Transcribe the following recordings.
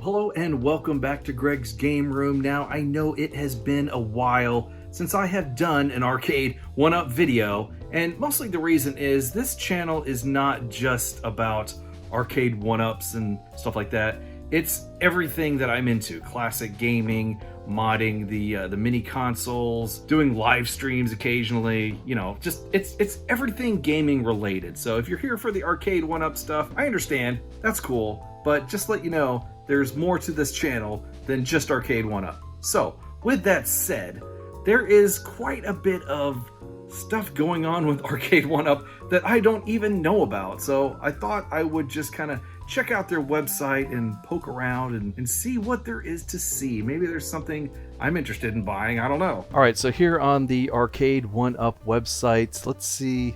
Hello and welcome back to Greg's Game Room. Now, I know it has been a while since I have done an Arcade1up video, and mostly the reason is this channel is not just about Arcade1ups and stuff like that. It's everything that I'm into: classic gaming, modding the mini consoles, doing live streams occasionally, you know, just it's everything gaming related. So if you're here for the Arcade1up stuff, I understand, that's cool, but just let you know, there's more to this channel than just Arcade1up. So, with that said, there is quite a bit of stuff going on with Arcade1up that I don't even know about. So I thought I would just kind of check out their website and poke around and see what there is to see. Maybe there's something I'm interested in buying, I don't know. Alright, so here on the Arcade1up website, let's see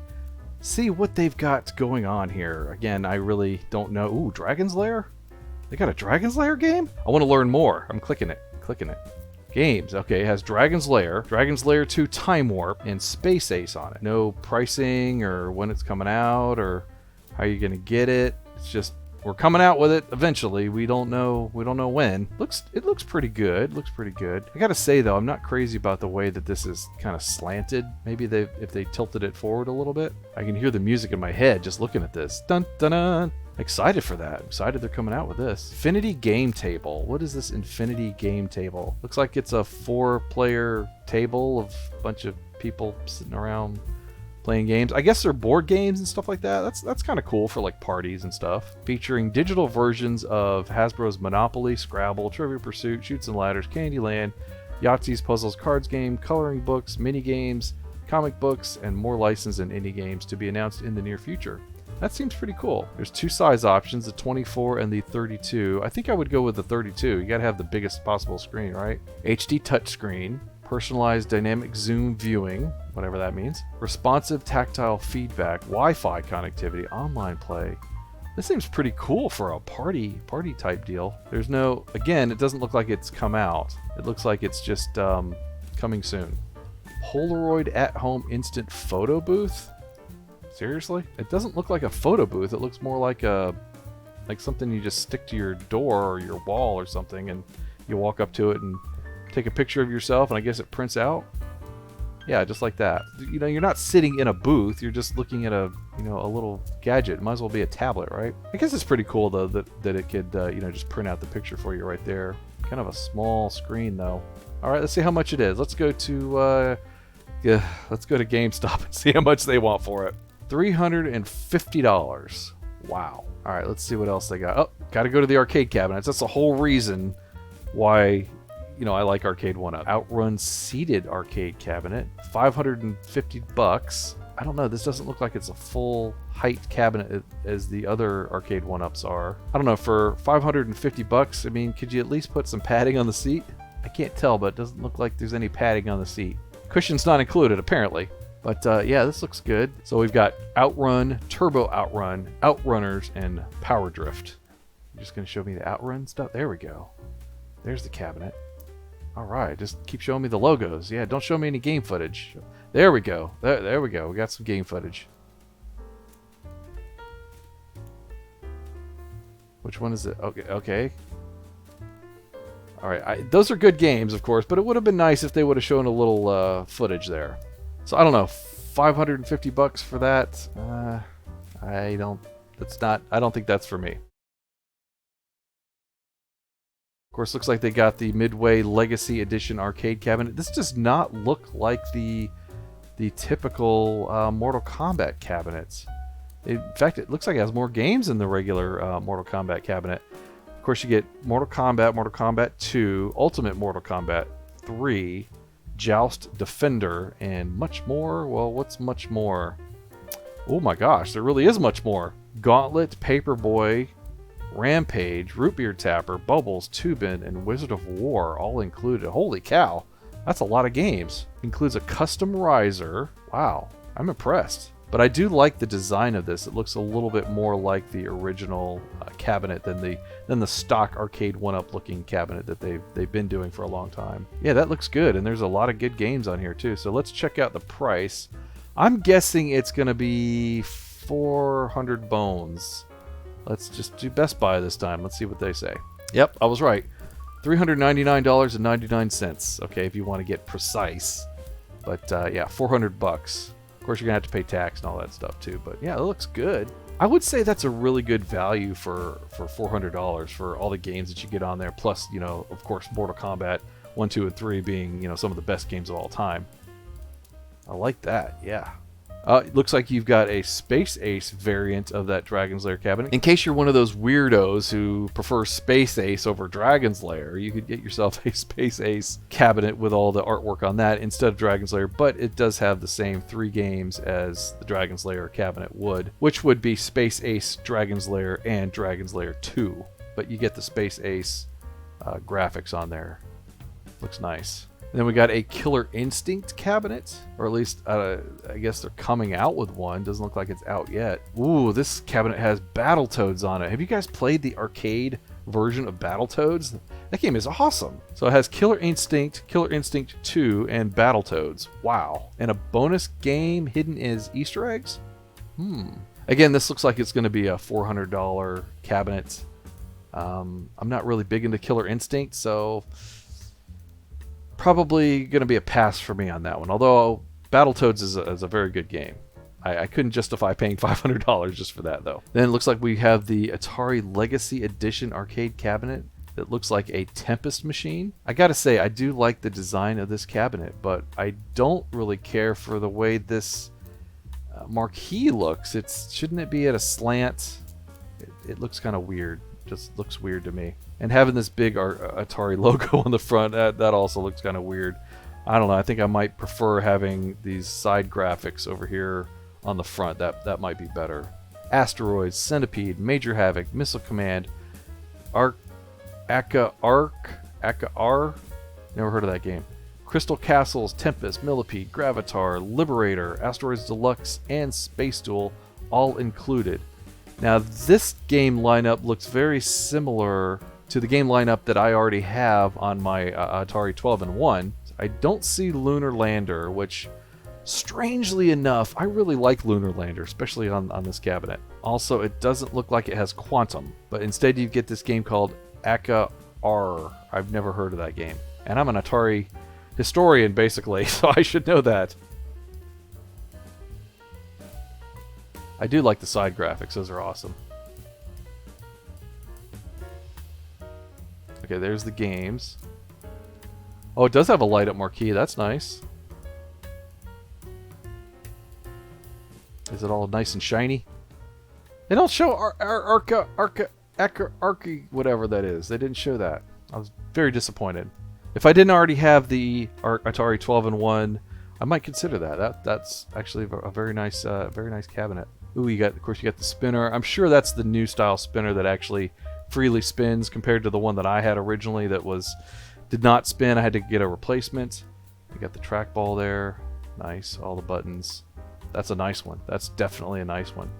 what they've got going on here. Again, I really don't know. Ooh, Dragon's Lair? They got a Dragon's Lair game? I want to learn more. I'm clicking it. Games. Okay, it has Dragon's Lair, Dragon's Lair 2 Time Warp, and Space Ace on it. No pricing or when it's coming out or how you're going to get it. It's just, we're coming out with it eventually. We don't know when. It looks pretty good. I gotta say though, I'm not crazy about the way that this is kind of slanted. Maybe if they tilted it forward a little bit. I can hear the music in my head just looking at this. Dun dun dun. Excited for that. Excited they're coming out with this. Infinity Game Table. What is this Infinity Game Table? Looks like it's a 4-player table of a bunch of people sitting around playing games. I guess they're board games and stuff like that. That's kind of cool for like parties and stuff. Featuring digital versions of Hasbro's Monopoly, Scrabble, Trivia Pursuit, Chutes and Ladders, Candyland, Yahtzee's Puzzles Cards Game, coloring books, mini games, comic books, and more licensed and indie games to be announced in the near future. That seems pretty cool. There's 2 size options, the 24 and the 32. I think I would go with the 32. You gotta have the biggest possible screen, right? HD touchscreen, personalized dynamic zoom viewing, whatever that means, responsive tactile feedback, Wi-Fi connectivity, online play. This seems pretty cool for a party type deal. There's no, again, it doesn't look like it's come out. It looks like it's just coming soon. Polaroid at-home instant photo booth? Seriously? It doesn't look like a photo booth. It looks more like something you just stick to your door or your wall or something, and you walk up to it and take a picture of yourself, and I guess it prints out. Yeah, just like that. You know, you're not sitting in a booth. You're just looking at a little gadget. It might as well be a tablet, right? I guess it's pretty cool though that it could just print out the picture for you right there. Kind of a small screen though. All right, let's see how much it is. Let's go to GameStop and see how much they want for it. $350. Wow. All right, let's see what else they got. Oh, got to go to the arcade cabinets. That's the whole reason why, I like Arcade1up. Outrun seated arcade cabinet, $550. I don't know. This doesn't look like it's a full height cabinet as the other Arcade1ups are. I don't know. For $550, I mean, could you at least put some padding on the seat? I can't tell, but it doesn't look like there's any padding on the seat. Cushion's not included, apparently. But yeah, this looks good. So we've got Outrun, Turbo Outrun, Outrunners, and Power Drift. You're just going to show me the Outrun stuff? There we go. There's the cabinet. All right, just keep showing me the logos. Yeah, don't show me any game footage. There we go. There we go. We got some game footage. Which one is it? Okay. All right, those are good games, of course, but it would have been nice if they would have shown a little footage there. So I don't know, $550 for that. I don't think that's for me. Of course, looks like they got the Midway Legacy Edition arcade cabinet. This does not look like the typical Mortal Kombat cabinets. In fact, it looks like it has more games than the regular Mortal Kombat cabinet. Of course, you get Mortal Kombat 2, Ultimate Mortal Kombat 3, Joust Defender, and much more. Well, what's much more? Oh my gosh, there really is much more. Gauntlet, Paperboy, Rampage, Root Beer Tapper, Bubbles, Tubin, and Wizard of War all included. Holy cow, that's a lot of games. Includes a custom riser. Wow, I'm impressed. But I do like the design of this. It looks a little bit more like the original cabinet than the stock Arcade1up looking cabinet that they've been doing for a long time. Yeah, that looks good, and there's a lot of good games on here too. So let's check out the price. I'm guessing it's going to be 400 bones. Let's just do Best Buy this time. Let's see what they say. Yep, I was right. $399.99. Okay, if you want to get precise. But yeah, 400 bucks. Of course, you're gonna have to pay tax and all that stuff too. But yeah, it looks good. I would say that's a really good value for $400 for all the games that you get on there. Plus, you know, of course, Mortal Kombat 1, 2, and 3 being, you know, some of the best games of all time. I like that. Yeah. It looks like you've got a Space Ace variant of that Dragon's Lair cabinet. In case you're one of those weirdos who prefer Space Ace over Dragon's Lair, you could get yourself a Space Ace cabinet with all the artwork on that instead of Dragon's Lair, but it does have the same 3 games as the Dragon's Lair cabinet would, which would be Space Ace, Dragon's Lair, and Dragon's Lair 2. But you get the Space Ace graphics on there. Looks nice. And then we got a Killer Instinct cabinet, or at least I guess they're coming out with one. Doesn't look like it's out yet. Ooh, this cabinet has Battletoads on it. Have you guys played the arcade version of Battletoads? That game is awesome. So it has Killer Instinct 2, and Battletoads. Wow. And a bonus game hidden as Easter eggs? Again, this looks like it's going to be a $400 cabinet. I'm not really big into Killer Instinct, so probably going to be a pass for me on that one. Although Battletoads is a very good game. I couldn't justify paying $500 just for that, though. Then it looks like we have the Atari Legacy Edition arcade cabinet. It looks like a Tempest machine. I gotta say, I do like the design of this cabinet, but I don't really care for the way this marquee looks. Shouldn't it be at a slant? It looks kind of weird. Just looks weird to me. And having this big Atari logo on the front, that also looks kind of weird. I don't know. I think I might prefer having these side graphics over here on the front. That might be better. Asteroids, Centipede, Major Havoc, Missile Command, Aka R. Never heard of that game. Crystal Castles, Tempest, Millipede, Gravatar, Liberator, Asteroids Deluxe, and Space Duel, all included. Now, this game lineup looks very similar to the game lineup that I already have on my Atari 12-in-1. I don't see Lunar Lander, which, strangely enough, I really like Lunar Lander, especially on this cabinet. Also, it doesn't look like it has Quantum, but instead you get this game called Aka R. I've never heard of that game. And I'm an Atari historian, basically, so I should know that. I do like the side graphics. Those are awesome. Okay, there's the games. Oh, it does have a light-up marquee. That's nice. Is it all nice and shiny? They don't show Arca, whatever that is. They didn't show that. I was very disappointed. If I didn't already have the Atari 12-in-1, I might consider that. That's actually a very nice cabinet. Ooh, of course, you got the spinner. I'm sure that's the new style spinner that actually freely spins compared to the one that I had originally that did not spin. I had to get a replacement. You got the trackball there. Nice, all the buttons. That's a nice one. That's definitely a nice one.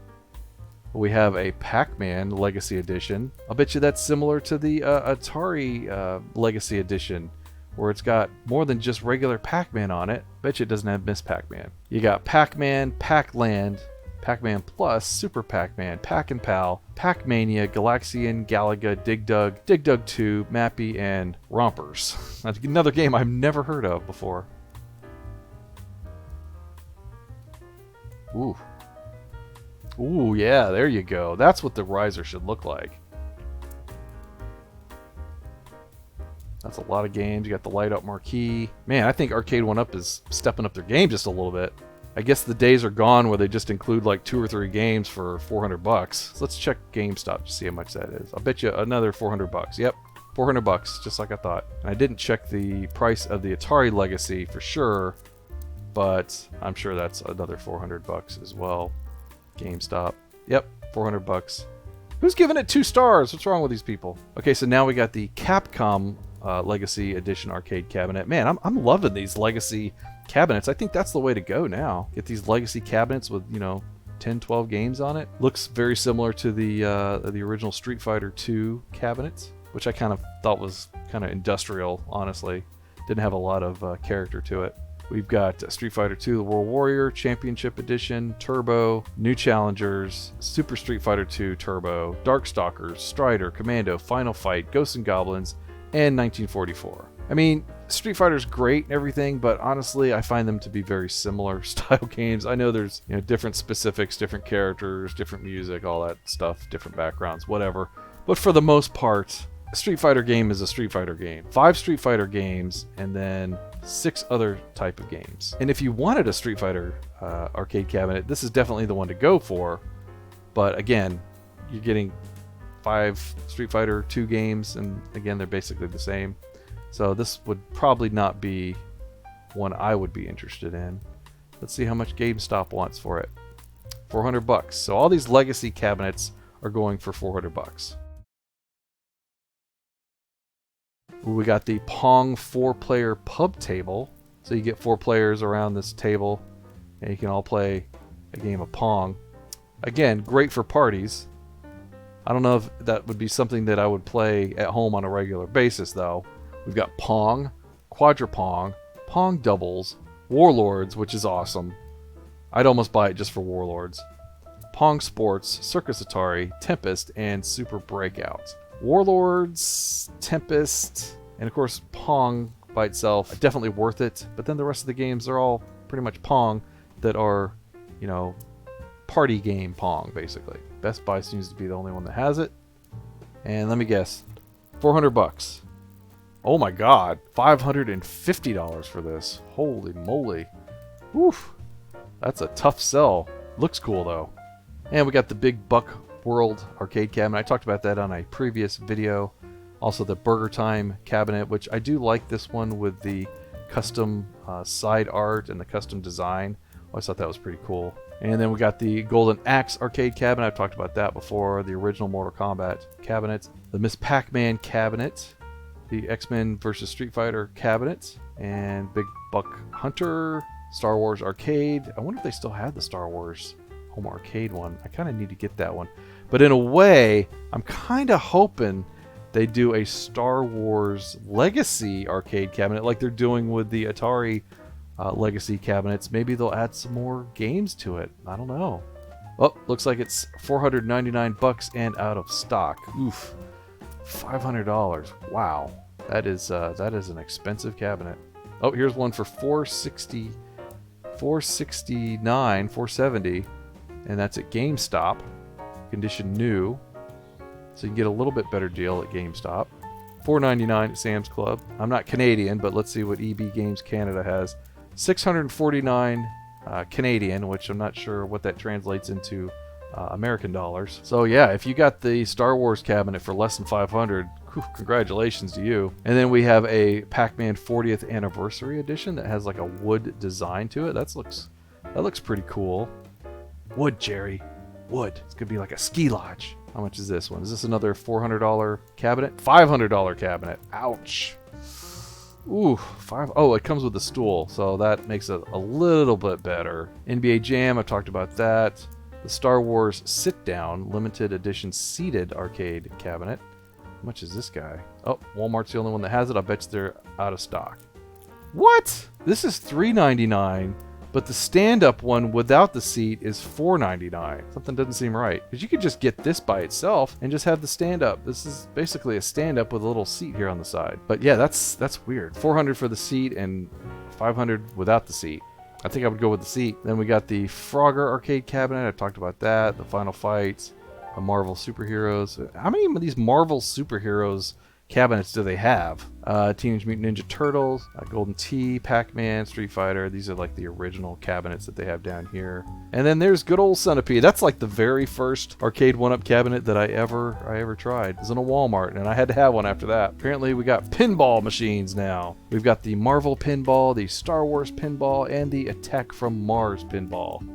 We have a Pac-Man Legacy Edition. I'll bet you that's similar to the Atari Legacy Edition, where it's got more than just regular Pac-Man on it. Bet you it doesn't have Miss Pac-Man. You got Pac-Man, Pac-Land, Pac-Man Plus, Super Pac-Man, Pac-and-Pal, Pac-Mania, Galaxian, Galaga, Dig Dug, Dig Dug 2, Mappy, and Rompers. That's another game I've never heard of before. Ooh. Ooh, yeah, there you go. That's what the riser should look like. That's a lot of games. You got the light-up marquee. Man, I think Arcade1up is stepping up their game just a little bit. I guess the days are gone where they just include like 2 or 3 games for $400. So let's check GameStop to see how much that is. I'll bet you another $400. Yep, $400, just like I thought. And I didn't check the price of the Atari Legacy for sure, but I'm sure that's another $400 as well. GameStop. Yep, $400. Who's giving it 2 stars? What's wrong with these people? Okay, so now we got the Capcom Legacy Edition arcade cabinet. Man, I'm loving these Legacy cabinets. I think that's the way to go now. Get these Legacy cabinets with, 10, 12 games on it. Looks very similar to the original Street Fighter 2 cabinet, which I kind of thought was kind of industrial, honestly. Didn't have a lot of character to it. We've got Street Fighter II, The World Warrior, Championship Edition, Turbo, New Challengers, Super Street Fighter II Turbo, Darkstalkers, Strider, Commando, Final Fight, Ghosts and Goblins, and 1944. I mean, Street Fighter's great and everything, but honestly, I find them to be very similar style games. I know there's different specifics, different characters, different music, all that stuff, different backgrounds, whatever. But for the most part, a Street Fighter game is a Street Fighter game. 5 Street Fighter games, and then 6 other type of games. And if you wanted a Street Fighter arcade cabinet, this is definitely the one to go for. But again, you're getting 5 Street Fighter 2 games, and again, they're basically the same. So this would probably not be one I would be interested in. Let's see how much GameStop wants for it. $400. So all these legacy cabinets are going for $400. We got the Pong 4-player pub table. So you get 4 players around this table, and you can all play a game of Pong. Again, great for parties. I don't know if that would be something that I would play at home on a regular basis, though. We've got Pong, Quadra-Pong, Pong Doubles, Warlords, which is awesome. I'd almost buy it just for Warlords. Pong Sports, Circus Atari, Tempest, and Super Breakout. Warlords, Tempest, and of course Pong by itself, definitely worth it. But then the rest of the games are all pretty much Pong that are, party game Pong, basically. Best Buy seems to be the only one that has it. And let me guess, $400. Oh my god, $550 for this. Holy moly. Woof. That's a tough sell. Looks cool though. And we got the Big Buck World arcade cabinet. I talked about that on a previous video. Also the Burger Time cabinet, which I do like this one with the custom side art and the custom design. I always thought that was pretty cool. And then we got the Golden Axe arcade cabinet. I've talked about that before. The original Mortal Kombat cabinet. The Miss Pac-Man cabinet. The X-Men vs. Street Fighter cabinet. And Big Buck Hunter. Star Wars arcade. I wonder if they still have the Star Wars home arcade one. I kind of need to get that one. But in a way, I'm kind of hoping they do a Star Wars Legacy arcade cabinet like they're doing with the Atari Legacy cabinets. Maybe they'll add some more games to it. I don't know. Oh, looks like it's $499 and out of stock. Oof. $500. Wow. That is an expensive cabinet. Oh, here's one for $469, $470, and that's at GameStop. Condition new. So you can get a little bit better deal at GameStop. $4.99 at Sam's Club. I'm not Canadian, but let's see what EB Games Canada has. $649 Canadian, which I'm not sure what that translates into American dollars. So yeah, if you got the Star Wars cabinet for less than $500, congratulations to you. And then we have a Pac-Man 40th Anniversary Edition that has like a wood design to it. That looks pretty cool. Wood, Jerry. Wood. It's gonna be like a ski lodge. How much is this one? Is this another $400 cabinet? $500 cabinet. Ouch. Ooh, oh, it comes with a stool, so that makes it a little bit better. NBA Jam, I've talked about that. The Star Wars Sit Down Limited Edition Seated Arcade Cabinet. How much is this guy? Oh, Walmart's the only one that has it. I bet they're out of stock. What? This is $3.99, but the stand-up one without the seat is $4.99. Something doesn't seem right. Because you could just get this by itself and just have the stand-up. This is basically a stand-up with a little seat here on the side. But yeah, that's weird. $400 for the seat and $500 without the seat. I think I would go with the seat. Then we got the Frogger arcade cabinet. I've talked about that. The Final Fight, the Marvel Superheroes. How many of these Marvel Superheroes cabinets do they have? Teenage Mutant Ninja Turtles, Golden Tee, Pac-Man, Street Fighter. These are like the original cabinets that they have down here. And then there's good old Centipede. That's like the very first Arcade1up cabinet that I ever tried. It was in a Walmart, and I had to have one after that. Apparently we got pinball machines now. We've got the Marvel Pinball, the Star Wars Pinball, and the Attack from Mars Pinball.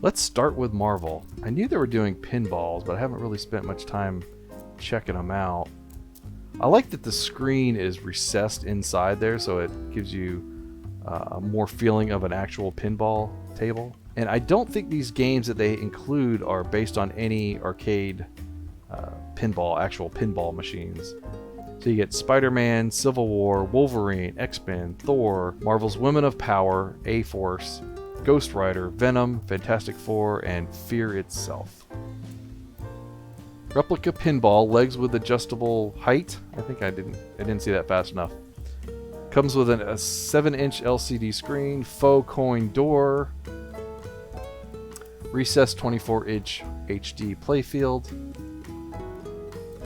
Let's start with Marvel. I knew they were doing pinballs, but I haven't really spent much time checking them out. I like that the screen is recessed inside there, so it gives you a more feeling of an actual pinball table. And I don't think these games that they include are based on any arcade actual pinball machines. So you get Spider-Man, Civil War, Wolverine, X-Men, Thor, Marvel's Women of Power, A-Force, Ghost Rider, Venom, Fantastic Four, and Fear itself. Replica pinball, legs with adjustable height. I think I didn't see that fast enough. Comes with a 7-inch LCD screen, faux coin door, recessed 24-inch HD playfield,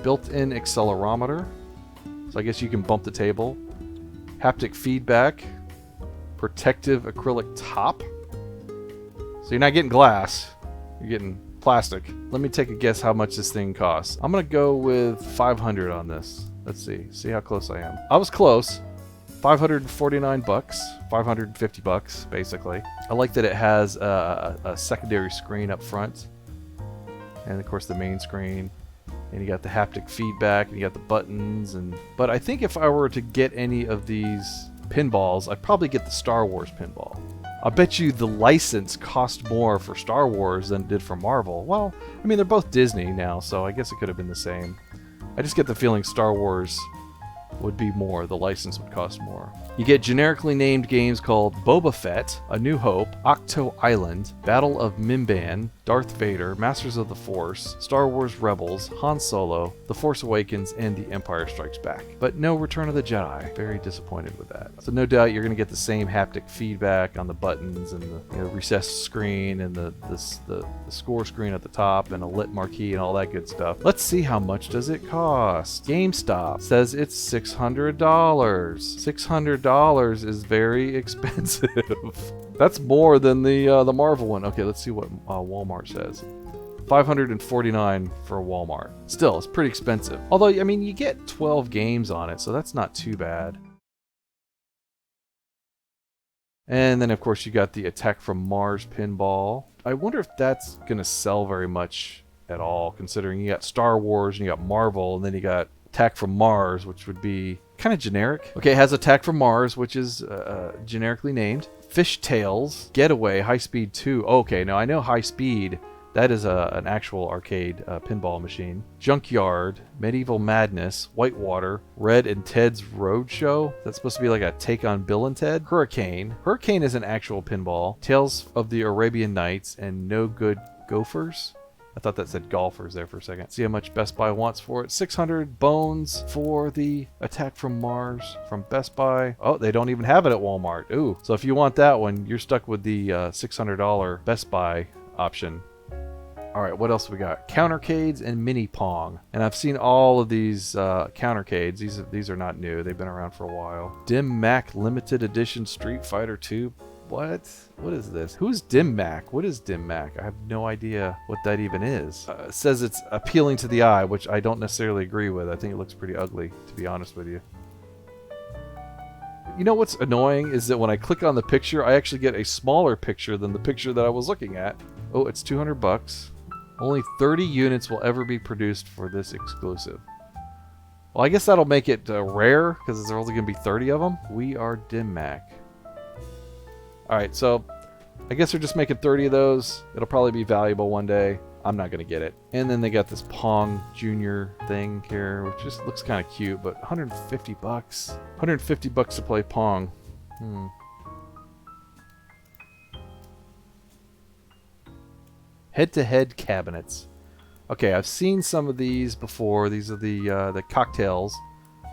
built-in accelerometer, so I guess you can bump the table, haptic feedback, protective acrylic top. So you're not getting glass, you're getting plastic. Let me take a guess how much this thing costs. I'm gonna go with 500 on this. Let's see how close I am. I was close. 549 bucks, 550 bucks, basically. I like that it has a secondary screen up front, and of course the main screen, and you got the haptic feedback, and you got the buttons, but I think if I were to get any of these pinballs, I'd probably get the Star Wars pinball. I bet you the license cost more for Star Wars than it did for Marvel. Well, I mean, they're both Disney now, so I guess it could have been the same. I just get the feeling Star Wars would be more, the license would cost more. You get generically named games called Boba Fett, A New Hope, Octo Island, Battle of Mimban, Darth Vader, Masters of the Force, Star Wars Rebels, Han Solo, The Force Awakens, and The Empire Strikes Back. But no Return of the Jedi. Very disappointed with that. So no doubt you're going to get the same haptic feedback on the buttons and the recessed screen and the score screen at the top and a lit marquee and all that good stuff. Let's see, how much does it cost? GameStop says it's $600. $600 is very expensive. That's more than the Marvel one. Okay, let's see what Walmart says. $549 for Walmart. Still, it's pretty expensive. Although, I mean, you get 12 games on it, so that's not too bad. And then, of course, you got the Attack from Mars Pinball. I wonder if that's going to sell very much at all, considering you got Star Wars and you got Marvel, and then you got Attack from Mars, which would be kind of generic. Okay, it has Attack from Mars, which is generically named. Fish Tales, Getaway, High Speed 2. Okay, now I know High Speed. That is an actual arcade pinball machine. Junkyard, Medieval Madness, Whitewater, Red and Ted's Roadshow. That's supposed to be like a take on Bill and Ted. Hurricane. Hurricane is an actual pinball. Tales of the Arabian Nights and No Good Gophers. I thought that said golfers there for a second. See how much Best Buy wants for it. 600 bones for the Attack from Mars from Best Buy. Oh, they don't even have it at Walmart. Ooh. So if you want that one, you're stuck with the $600 Best Buy option. All right, what else we got? Countercades and Mini Pong. And I've seen all of these countercades. These are not new. They've been around for a while. Dim Mac Limited Edition Street Fighter 2. What? What is this? Who's Dim Mac? What is Dim Mac? I have no idea what that even is. It says it's appealing to the eye, which I don't necessarily agree with. I think it looks pretty ugly, to be honest with you. You know what's annoying is that when I click on the picture, I actually get a smaller picture than the picture that I was looking at. Oh, it's 200 bucks. Only 30 units will ever be produced for this exclusive. Well, I guess that'll make it rare, because there's only going to be 30 of them. We are Dim Mac. Alright, so I guess they're just making 30 of those. It'll probably be valuable one day. I'm not going to get it. And then they got this Pong Junior thing here, which just looks kind of cute, but 150 bucks. 150 bucks to play Pong. Head-to-head cabinets. Okay, I've seen some of these before. These are the cocktails.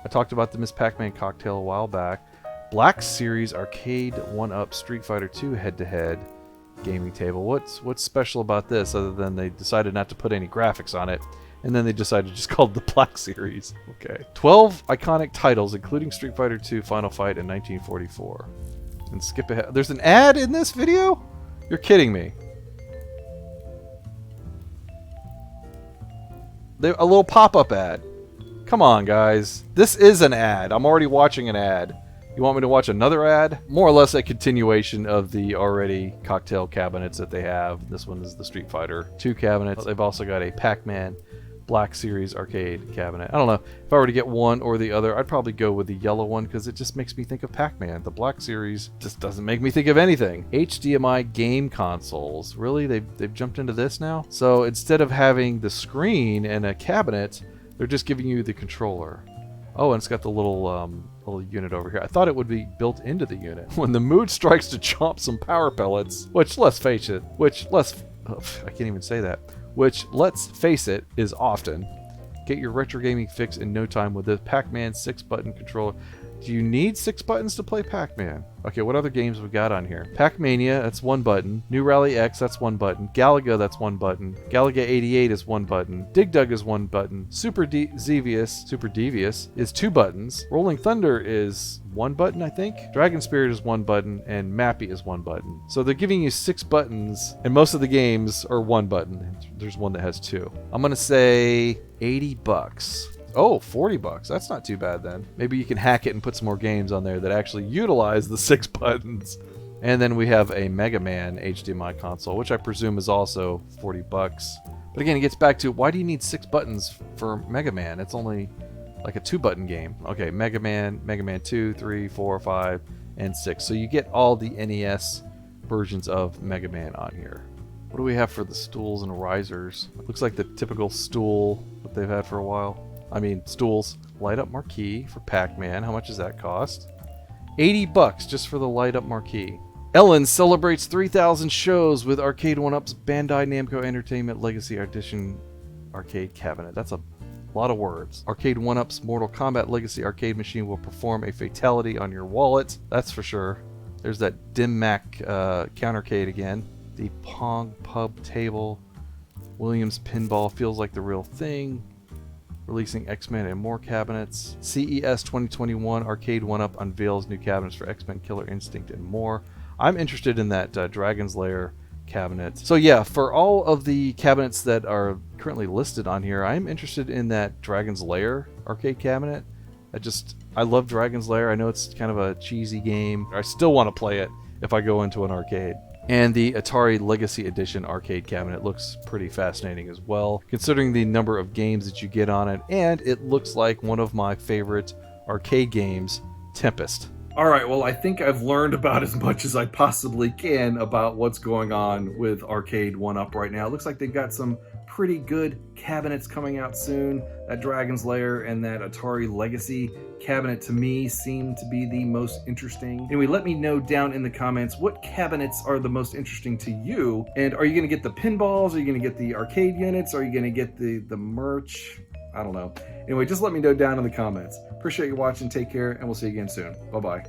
I talked about the Miss Pac-Man cocktail a while back. Black Series Arcade1up Street Fighter 2 head-to-head gaming table. What's special about this other than they decided not to put any graphics on it, and then they decided to just call it the Black Series. Okay. 12 iconic titles, including Street Fighter 2 Final Fight in 1944. And skip ahead. There's an ad in this video? You're kidding me. A little pop-up ad. Come on, guys. This is an ad. I'm already watching an ad. You want me to watch another ad? More or less a continuation of the already cocktail cabinets that they have. This one is the Street Fighter 2 cabinet. They've also got a Pac-Man Black Series arcade cabinet. I don't know. If I were to get one or the other, I'd probably go with the yellow one because it just makes me think of Pac-Man. The Black Series just doesn't make me think of anything. HDMI game consoles. Really? They've jumped into this now? So instead of having the screen and a cabinet, they're just giving you the controller. Oh, and it's got the little unit over here. I thought it would be built into the unit. When the mood strikes to chomp some power pellets, which let's face it, I can't even say that. Which, let's face it, is often. Get your retro gaming fix in no time with the Pac-Man 6-button controller. Do you need 6 buttons to play Pac-Man? Okay, what other games we got on here? Pac-Mania, that's 1 button. New Rally X, that's 1 button. Galaga, that's 1 button. Galaga 88 is 1 button. Dig Dug is 1 button. Super Devious is 2 buttons. Rolling Thunder is 1 button, I think. Dragon Spirit is 1 button, and Mappy is 1 button. So they're giving you 6 buttons, and most of the games are 1 button. There's one that has 2. I'm gonna say $80. Oh, $40. That's not too bad then. Maybe you can hack it and put some more games on there that actually utilize the 6 buttons. And then we have a Mega Man HDMI console, which I presume is also $40. But again, it gets back to, why do you need 6 buttons for Mega Man? It's only like a 2-button game. Okay, Mega Man 2, 3, 4, 5, and 6. So you get all the NES versions of Mega Man on here. What do we have for the stools and risers? Looks like the typical stool that they've had for a while. I mean, stools. Light up marquee for Pac-Man. How much does that cost? $80 just for the light up marquee. Ellen celebrates 3,000 shows with Arcade1up's Bandai Namco Entertainment Legacy Edition arcade cabinet. That's a lot of words. Arcade1up's Mortal Kombat Legacy arcade machine will perform a fatality on your wallet. That's for sure. There's that Dim Mac countercade again. The Pong Pub Table. Williams Pinball feels like the real thing. Releasing X-Men and more cabinets. CES 2021, Arcade1up unveils new cabinets for X-Men, Killer Instinct, and more. I'm interested in that Dragon's Lair cabinet. So yeah, for all of the cabinets that are currently listed on here, I'm interested in that Dragon's Lair arcade cabinet. I love Dragon's Lair. I know it's kind of a cheesy game. I still want to play it if I go into an arcade. And the Atari Legacy Edition arcade cabinet looks pretty fascinating as well, considering the number of games that you get on it, and it looks like one of my favorite arcade games, Tempest. Alright, well, I think I've learned about as much as I possibly can about what's going on with Arcade1up right now. It looks like they've got some pretty good cabinets coming out soon. That Dragon's Lair and that Atari Legacy cabinet, to me, seem to be the most interesting. Anyway, let me know down in the comments what cabinets are the most interesting to you. And are you going to get the pinballs? Are you going to get the arcade units? Are you going to get the merch? I don't know. Anyway, just let me know down in the comments. Appreciate you watching. Take care, and we'll see you again soon. Bye-bye.